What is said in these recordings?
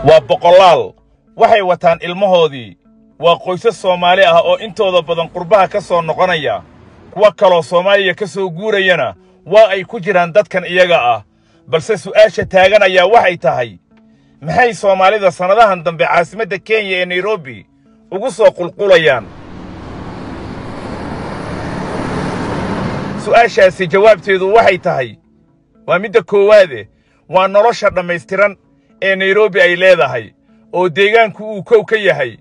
waa boqolaal waxay wataan ilmahoodii waa qoysas Soomaali ah oo intooda badan qurbaha ka soo noqonaya kuwa kale oo Soomaaliya ka soo guurayana waa ay ku jiraan dadkan iyaga ah balse su'aasha taagan ayaa waxay tahay maxay Soomaalida sanadahan dambe caasimadda Kenya ee Nairobi ugu soo qulqulayaan su'aashaasi jawaabteedu waxay tahay waa midda koowaad waa nolosha dhameystiran ee Nairobi ay leedahay oo deegaanku uu kow ka yahay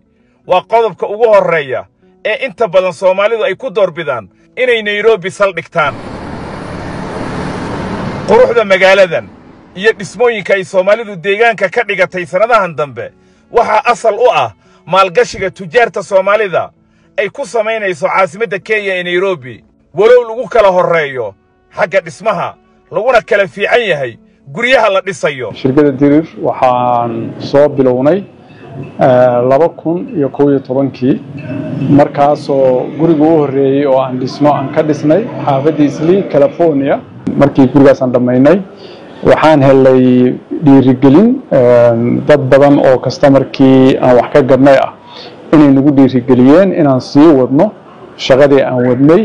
waa qodobka ugu horeeya ee inta badan Soomaalidu ay ku doorbidaan inay Nairobi saldhigtaan quruxda magaaladan iyo dhismooyinka ay Soomaalidu deegaanka ka dhigatay sanadahan dambe waxa asal u ah maalgashiga tujaarta Soomaalida ay ku sameynayso caasimadda Kenya ee Nairobi walow lagu kala horeeyo xagga dhismaha laguna kala fiican yahay guryaha la dhisayo shirkadda Dirir waxaan soo bilownay 2011 markaasoo guriga u horeeyay oo aan ka dhisnay xaafadda Islii California markii gurigaas aan dhamaynay waxaan helay dhiirigelin dad badan oo customerkii aan wax ka gadnay ah inay nagu dhiirigeliyeen inaan sii wadno shaqadii aan wadnay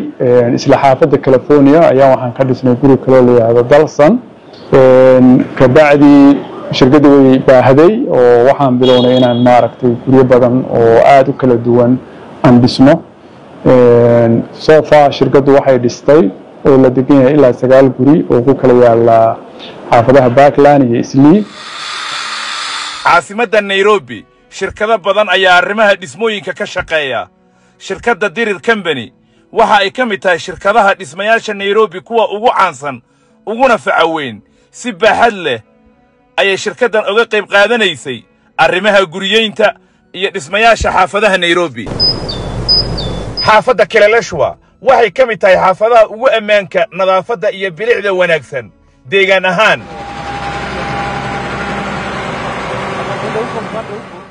isla xaafadda California ayaa waxaan ka dhisnay guri kale oo la yiraahdo Dalsan kabacdi shirkaddu way baahaday oo waxaan bilownay inaan maaragtay guryo badan oo aad u kala duwan aan dhisno soo far shirkaddu waxay dhistay oo la degan yahay ilaa 9 guri oo ku kala yaala xaafadaha Parkland iyo Islii caasimadda Nairobi shirkado badan ayaa arrimaha dhismooyinka ka shaqeeya shirkadda Dirir Company waxa ay ka mid tahay shirkadaha dhismayaasha Nairobi kuwa ugu caansan uguna facaweyn si baaxad leh ayay shirkaddan uga qayb qaadanaysay arrimaha guriyeynta iyo dhismayaasha xaafadaha Nairobi xaafadda Kileleshwa waxay ka mid tahay xaafadaha ugu ammaanka nadaafadda iyo bilicda wanaagsan deegaan ahaan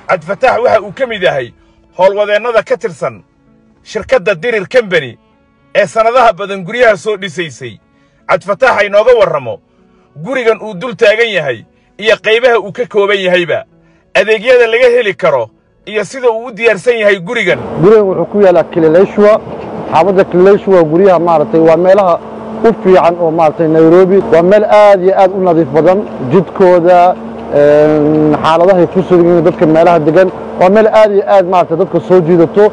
Cabdifataax waxa uu ka mid yahay howlwadeennada ka tirsan shirkadda Dirir Company ee sanadaha badan guryaha soo dhisaysay Cabdifataax ay nooga warramo gurigan uu dul taagan yahay iyo qaybaha uu ka kooban yahayba adeegyada laga heli karo iyo sida uu u diyaarsan yahay gurigan wuxuu ku yaalaa Kileleshwa xaafadda Kileleshwa guryaha maartay waa meelaha u fiican oo maartay Nairobi waa meel aad iyo aad u nadiif badan jidkooda xaaladaha ku sugan dadka meelaha degan waa meel aad iyo aad maartay dadka soo jiidato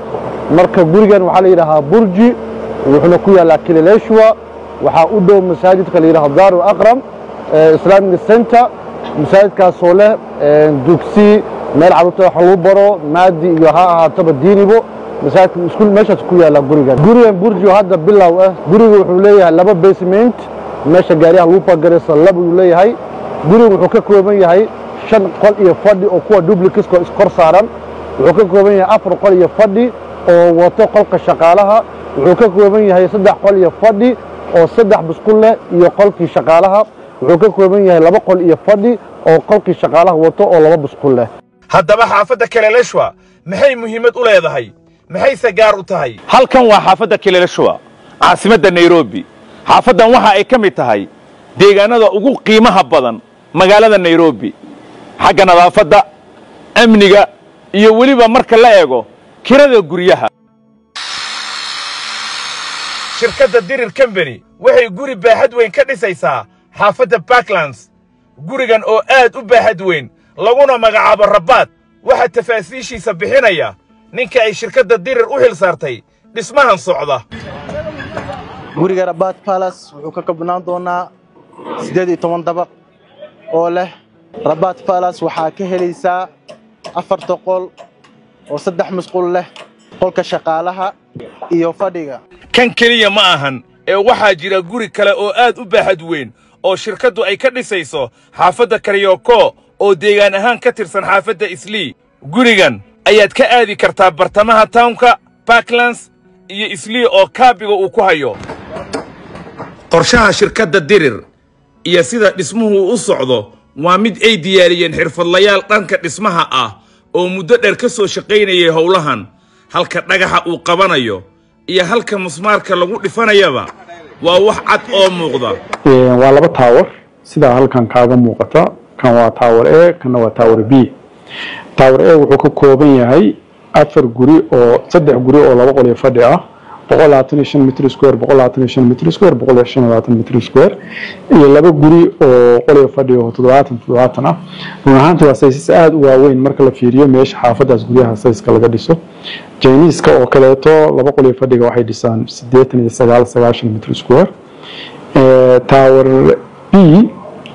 marka gurigan waxa la yiraahdaa Burji wuxuu ku yaalaa Kileleshwa waxa u dhow masaajidka la yiraahdo Daarul Aqram Islamic Center masaajidkaas oo leh dugsi meel carruurta wax lagu baro maadi iyo ha ahaataba diinibo masaajidka iskuul meeshaas ku yaala gurigan Burji hadda bilow ah gurigu wuxuu leeyahay 2 basement meesha gaariyaha lagu pagareysa laba uu leeyahay gurigu wuxuu ka kooban yahay 5 qol iyo fadhi oo kuwa duplicates ko iskor saaran wuxuu ka kooban yahay 4 qol iyo fadhi oo wato qolka shaqaalaha wuxuu ka kooban yahay 3 qol iyo fadhi oo 3 busqul leh iyo qolkii shaqaalaha wuxuu ka kooban yahay 2 qol iyo fadhi oo qolkii shaqaalaha wato oo 2 busqul leh haddaba xaafadda Kileleshwa maxay muhiimad u leedahay maxay sagaar u tahay halkan waa xaafadda Kileleshwa caasimadda Nairobi xaafaddan waxa ay ka mid tahay deegaanada ugu qiimaha badan magaalada Nairobi xagga nadaafadda amniga iyo waliba marka la eego kirada guryaha shirkadda Dirir Company waxay guri baaxad weyn ka dhisaysaa xaafadda Parklands gurigan oo aad u baaxad weyn laguna magacaabo Rabaad waxa tafaasiishiisa bixinaya ninka ay shirkadda Dirir u xil saartay dhismahan socda guriga Rabaad Palace wuxuu ka koobnaan doonaa 18 dabaq oo leh Rabaad Palace waxa ka helaysaa 4 qol oo 3 musqul leh qolka shaqaalaha iyo fadhiga kan kaliya ma ahan ee waxa jira guri kale oo aad u baaxad weyn oo shirkaddu ay ka dhisayso xaafadda Karioko oo deegaan ahaan ka tirsan xaafadda Islii gurigan ayaad ka aadi kartaa bartamaha townka Parklands iyo Islii oo kaabiga uu ku hayo qorshaha shirkadda Dirir iyo sida dhismuhu u socdo waa mid ay diyaariyeen xirfadlayaal dhanka dhismaha ah oo muddo dheer ka soo shaqaynayay howlahan halka dhagaxa uu qabanayo iyo halka musmaarka lagu dhifanayaba waa wax cad oo muuqda waa 2 tower sida halkan kaaga muuqata kan waa tower A kana waa tower B. tower A wuxuu ka kooban yahay 4 guri oo 3 guri oo 2 qol iyo fadhi ah 125 mitr square 125 mitr square 125 mitr square iyo 2 guri oo qol iyo fadhi oo 70 ah run ahaantii waa saysis aad u waaweyn marka la fiiriyo meesha xaafadaas guryaha sayska laga dhiso Chinese-ka oo kaleeto 2 qol iyo fadhiga waxay dhisaan 89 mitr square tower B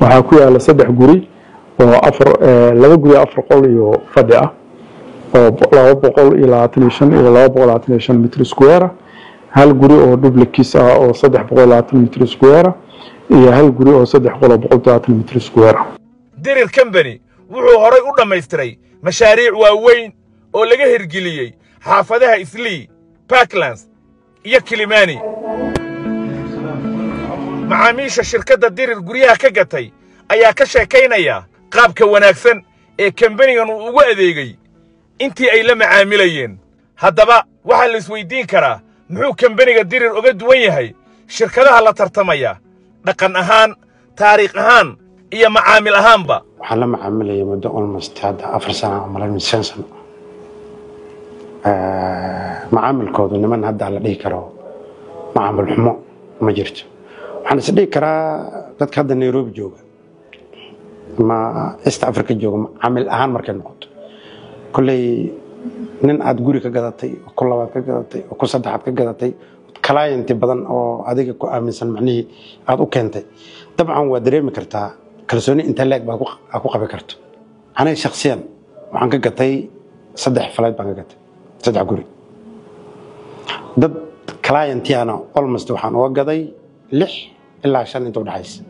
waxaa ku yaala 3 guri oo 2 guri 4 qol iyo fadhi ah oo 225 iyo 225 mitr square hal guri oo duplex ah oo 320 mitr square iyo hal guri oo 320 mitr square. Dirir Company wuxuu horay u dhameystiray mashaariic waaweyn oo laga hirgeliyay xaafadaha Islii, Parklands iyo Kilimani. macaamiisha shirkadda Dirir guryaha ka gatay ayaa ka sheekaynaya qaabka wanaagsan ee company-gan uu ugu adeegay intii ay la macaamilayeen. haddaba waxa la isweydiin karaa muxuu company-ga Dirir uga duwan yahay shirkadaha la tartamaya dhaqan ahaan, taariikh ahaan iyo macaamil ahaanba. waxaan la macaamilayay muddo almost 4 sano ama 5 sano. macaamilkoodu niman hadda la dhihi karo macaamil xumo ma jirto. waxaan is dhihi karaa dadka hadda Nairobi jooga ma East Africa jooga macaamil ahaan markay noqoto kulley nin aad guri ka gadatay oo ku labaad ka gadatay oo ku saddexaad ka gadatay client badan oo adiga ku aaminsan macnihii aad u keentay dabcan waa dareemi kartaa kalsooni inta leeg baa ku qabi karto. aniga shakhsiyan waxaan ka gatay 3 flight baan ka gatay 3 guri dad client-yana almost waxaan uga gaday 6 ilaa 5 inta u dhaxaysa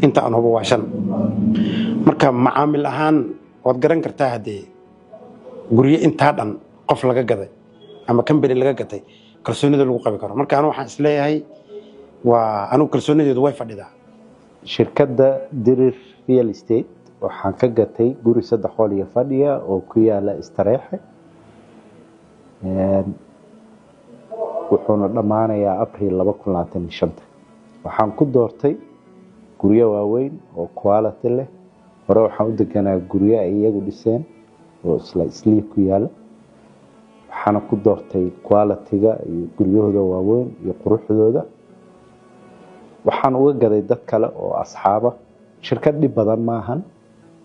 inta aan hubo waa 5 marka macaamil ahaan waad garan kartaa hadee guriye inta dhan qof laga gaday ama company laga gatay kalsoonida lagu qabi karo. marka anu waxaan isleeyahay waa anu kalsoonideedu way fadhidaa. shirkadda Dirir Real Estate waxaan ka gatay guri 3 qol iyo fadhiya oo ku yaala Istareexe wuxuuna dhamaanayaa April 2025. waxaan ku doortay guryo waaweyn oo quality leh. hore waxaan u deganaa guryo ay iyagu dhiseen oo isla Islii ku yaala. waxaan ku doortay quality-ga iyo guryahooda waaweyn iyo quruxdooda. waxaan uga gaday dad kale oo asxaaba. shirkad dhib badan maahan.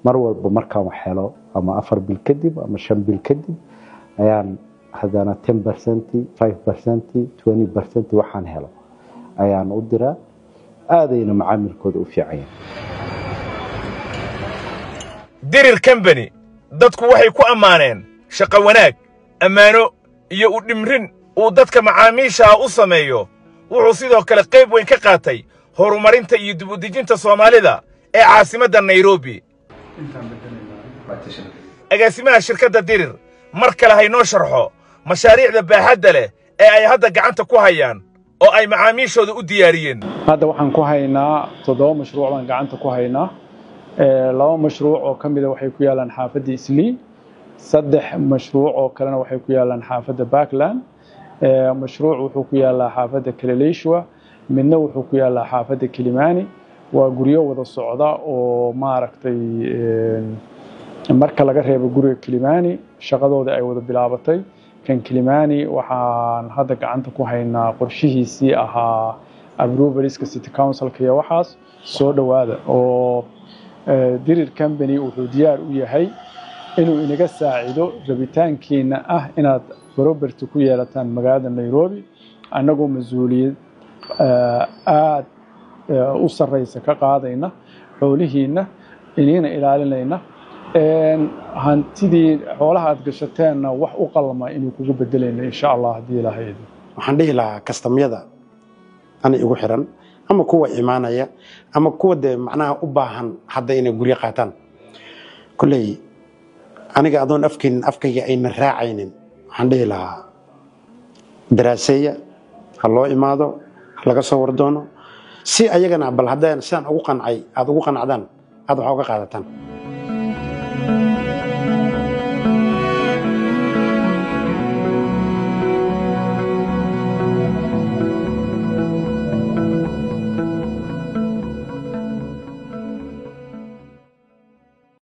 mar walba markaan wax helo ama 4 bil kadib ama 5 bil kadib ayaan hadana 10%, 5%, 20% waxaan helo ayaan u diraa. aadayna macaamilkooda u fiican. Dirir Company dadku waxay ku ammaaneen shaqo wanaag, ammaano iyo u dhimrin uu dadka macaamiisha u sameeyo. wuxuu sidoo kale qayb weyn ka qaatay horumarinta iyo dib u dejinta Soomaalida ee caasimadda Nairobi. agaasimaha shirkadda Dirir mar kale haynoo sharxo mashaariicda baaxadda leh ee ay hadda gacanta ku hayaan oo ay macaamiishooda u diyaariyeen. hadda waxaan ku haynaa 7 mashruuc baan gacanta ku haynaa. 2 mashruuc oo kamid ah waxay ku yaalaan xaafadda Islii, 3 mashruuc oo kalena waxay ku yaalaan xaafadda Parkland. mashruuc wuxuu ku yaalaa xaafadda Kileleshwa, midna wuxuu ku yaalaa xaafadda Kilimani. waa guryo wada socda oo maaragtay marka laga reebo guriga Kilimani shaqadooda ay wada bilaabatay. kan Kilimani waxaan hadda gacanta ku haynaa qorshihiisii ahaa approvalska City Council-ka iyo waxaas soo dhawaada oo Dirir Company wuxuu diyaar u yahay inuu inaga saacido rabitaankiina ah inaad property ku yeelataan magaalada Nairobi anagoo mas'uuliyad aad u sareysa ka qaadayna xoolihiina inayna ilaalinayna hantidii xoolaha aad gashateenna wax u qalma inuu kugu bedelayna insha Allah hadii Ilaahay. waxaan dhihi lahaa kastamyada ana igu xiran ama kuwa imaanaya ama kuwa de macnaha u baahan hadda inay guryo qaataan kulley aniga adoon afkayga ayna raacaynin waxaan dhihi lahaa daraaseeya ha loo imaado laga soo wardoono si ayagana bal haddaan sidaan ugu qancay aad ugu qanacdaan aad wax uga qaadataan.